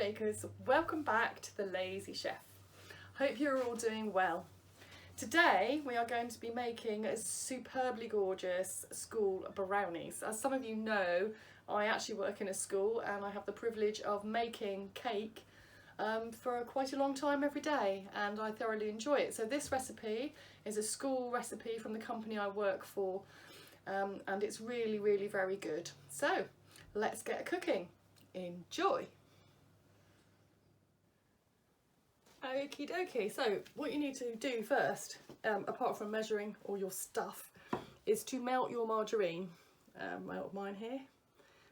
makers, welcome back to the Lazy Chef. Hope you're all doing well. Today we are going to be making a superbly gorgeous school brownies. As some of you know, I actually work in a school and I have the privilege of making cake for quite a long time every day, and I thoroughly enjoy it. So this recipe is a school recipe from the company I work for, and it's really very good. So let's get cooking. Enjoy. Okie dokie, so what you need to do first, apart from measuring all your stuff, is to melt your margarine. Melt mine here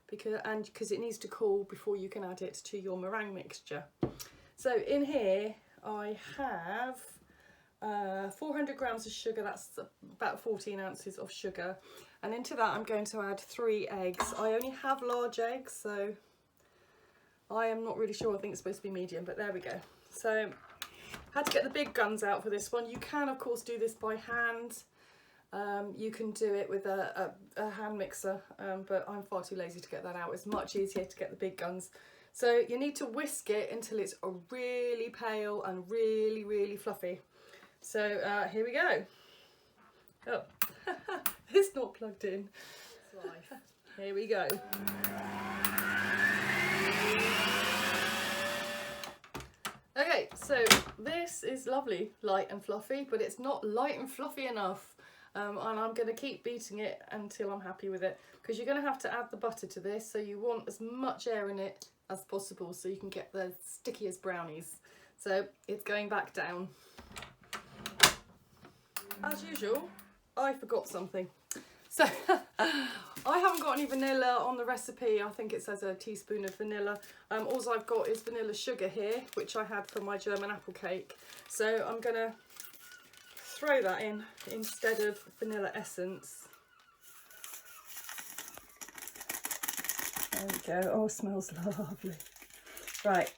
because it needs to cool before you can add it to your meringue mixture. So in here I have 400 grams of sugar, that's about 14 ounces of sugar, and into that I'm going to add 3 eggs. I only have large eggs, so I am not really sure, I think it's supposed to be medium, but there we go. So had to get the big guns out for this one. You can of course do this by hand, you can do it with a hand mixer, but I'm far too lazy to get that out. It's much easier to get the big guns. So you need to whisk it until it's really pale and really fluffy. So here we go. Oh, it's not plugged in. It's live. Here we go. Okay, so this is lovely, light and fluffy, but it's not light and fluffy enough. And I'm going to keep beating it until I'm happy with it, because you're going to have to add the butter to this, so you want as much air in it as possible so you can get the stickiest brownies. So it's going back down. As usual, I forgot something. So I haven't got any vanilla on the recipe. I think it says a teaspoon of vanilla. All I've got is vanilla sugar here, which I had from my German apple cake. So I'm going to throw that in instead of vanilla essence. There we go. Oh, smells lovely. Right,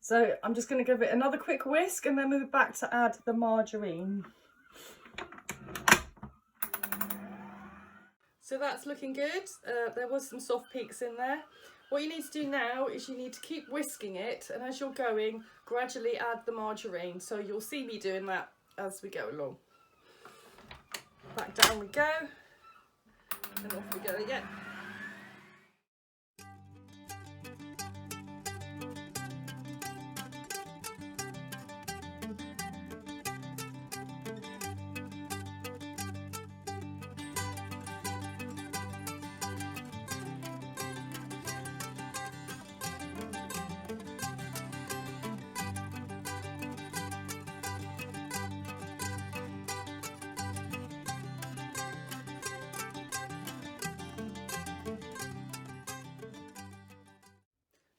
so I'm just going to give it another quick whisk and then move back to add the margarine. So that's looking good. There was some soft peaks in there. What you need to do now is you need to keep whisking it, and as you're going, gradually add the margarine. So you'll see me doing that as we go along. Back down we go, and off we go again.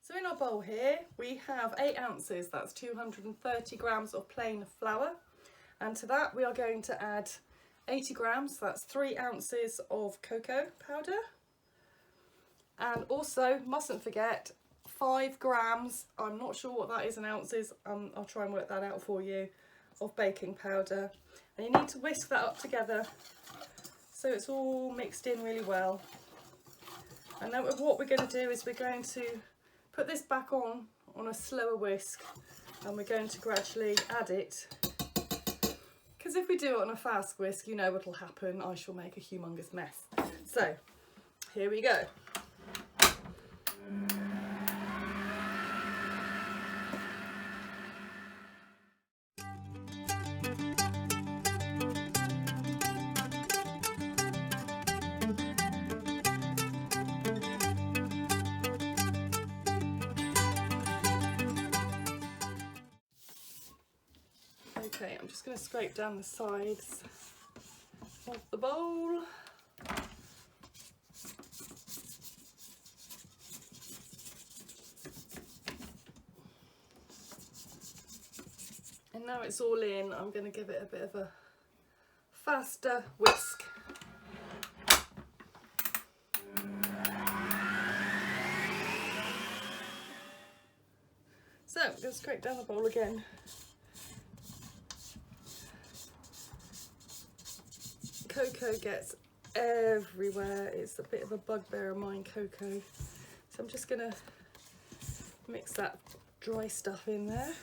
So in our bowl here we have 8 ounces, that's 230 grams of plain flour, and to that we are going to add 80 grams, that's 3 ounces of cocoa powder, and also mustn't forget 5 grams, I'm not sure what that is in ounces, I'll try and work that out for you, of baking powder. And you need to whisk that up together so it's all mixed in really well. And then what we're going to do is we're going to put this back on a slower whisk, and we're going to gradually add it, because if we do it on a fast whisk, you know what'll happen, I shall make a humongous mess. So here we go. Okay, I'm just going to scrape down the sides of the bowl. And now it's all in, I'm going to give it a bit of a faster whisk. So, I'm going to scrape down the bowl again. Cocoa gets everywhere. It's a bit of a bugbear of mine, cocoa. So I'm just going to mix that dry stuff in there.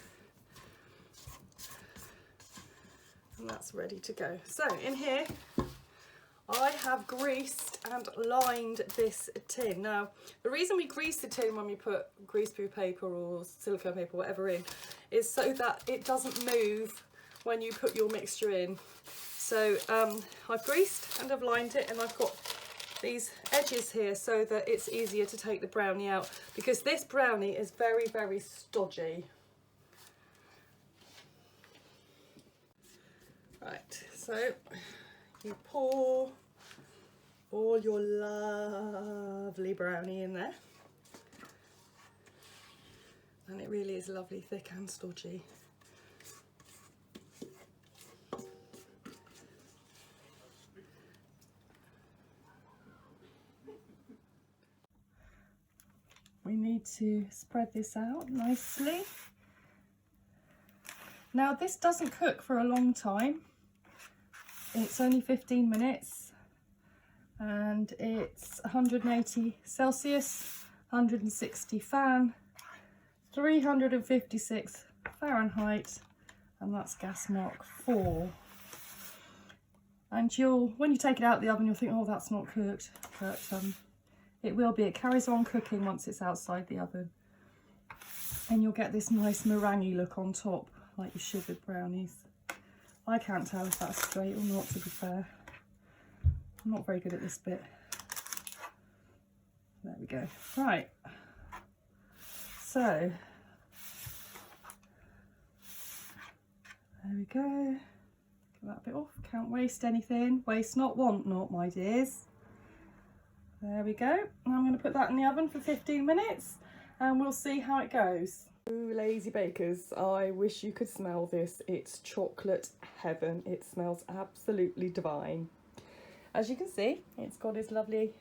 And that's ready to go. So in here, I have greased and lined this tin. Now, the reason we grease the tin when we put greaseproof paper or silicone paper, whatever in, is so that it doesn't move when you put your mixture in. So I've greased and I've lined it, and I've got these edges here so that it's easier to take the brownie out, because this brownie is very, very stodgy. Right, so you pour all your lovely brownie in there, and it really is lovely, thick and stodgy. We need to spread this out nicely. Now this doesn't cook for a long time. It's only 15 minutes and it's 180 Celsius, 160 fan, 356 Fahrenheit, and that's gas mark 4. And when you take it out of the oven, you'll think, oh, that's not cooked, but it will be. It carries on cooking once it's outside the oven, and you'll get this nice meringue look on top, like you should with brownies. I can't tell if that's straight or not, to be fair. I'm not very good at this bit. There we go. Right. So, there we go. Get that bit off. Can't waste anything. Waste not, want not, my dears. There we go. I'm going to put that in the oven for 15 minutes and we'll see how it goes. Ooh, lazy bakers, I wish you could smell this. It's chocolate heaven. It smells absolutely divine. As you can see, it's got this lovely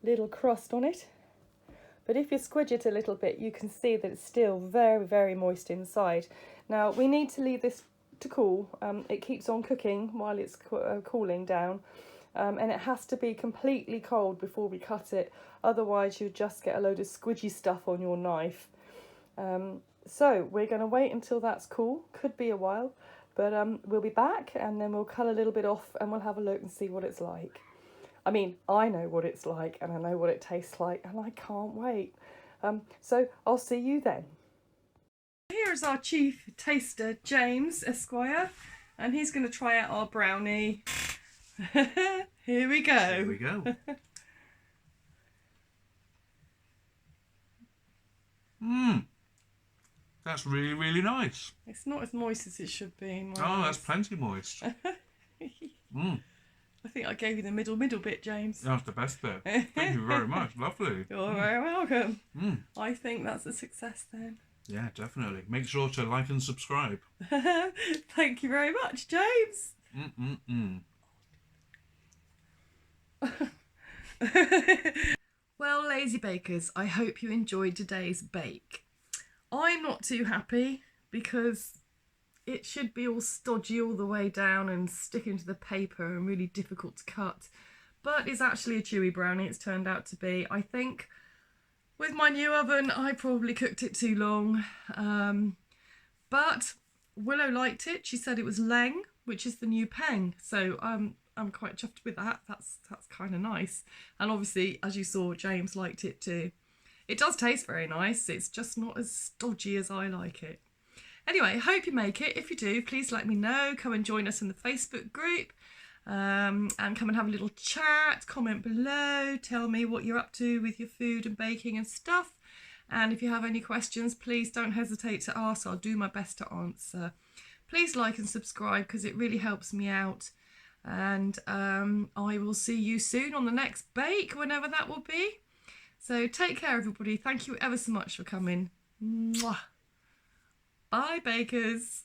little crust on it. But if you squidge it a little bit, you can see that it's still very, very moist inside. Now, we need to leave this to cool. It keeps on cooking while it's cooling down. And it has to be completely cold before we cut it, otherwise you just get a load of squidgy stuff on your knife. So we're going to wait until that's cool. Could be a while, but we'll be back and then we'll cut a little bit off and we'll have a look and see what it's like. I mean, I know what it's like and I know what it tastes like, and I can't wait. So I'll see you then. Here's our chief taster, James Esquire, and he's going to try out our brownie. Here we go. Here we go. That's really, really nice. It's not as moist as it should be. In my Oh, eyes. that's plenty moist. I think I gave you the middle bit, James. That's the best bit. Thank you very much. Lovely. You're very welcome. I think that's a success then. Yeah, definitely. Make sure to like and subscribe. Thank you very much, James. Well, lazy bakers, I hope you enjoyed today's bake. I'm not too happy because it should be all stodgy all the way down and sticking to the paper and really difficult to cut, but it's actually a chewy brownie. It's turned out to be. I think with my new oven I probably cooked it too long, but Willow liked it. She said it was Leng, which is the new Peng, so I'm quite chuffed with that. That's kind of nice. And obviously, as you saw, James liked it too. It does taste very nice. It's just not as stodgy as I like it. Anyway, hope you make it. If you do, please let me know. Come and join us in the Facebook group and come and have a little chat. Comment below. Tell me what you're up to with your food and baking and stuff. And if you have any questions, please don't hesitate to ask. I'll do my best to answer. Please like and subscribe because it really helps me out. And I will see you soon on the next bake, whenever that will be. So take care, everybody. Thank you ever so much for coming. Mwah. Bye, bakers.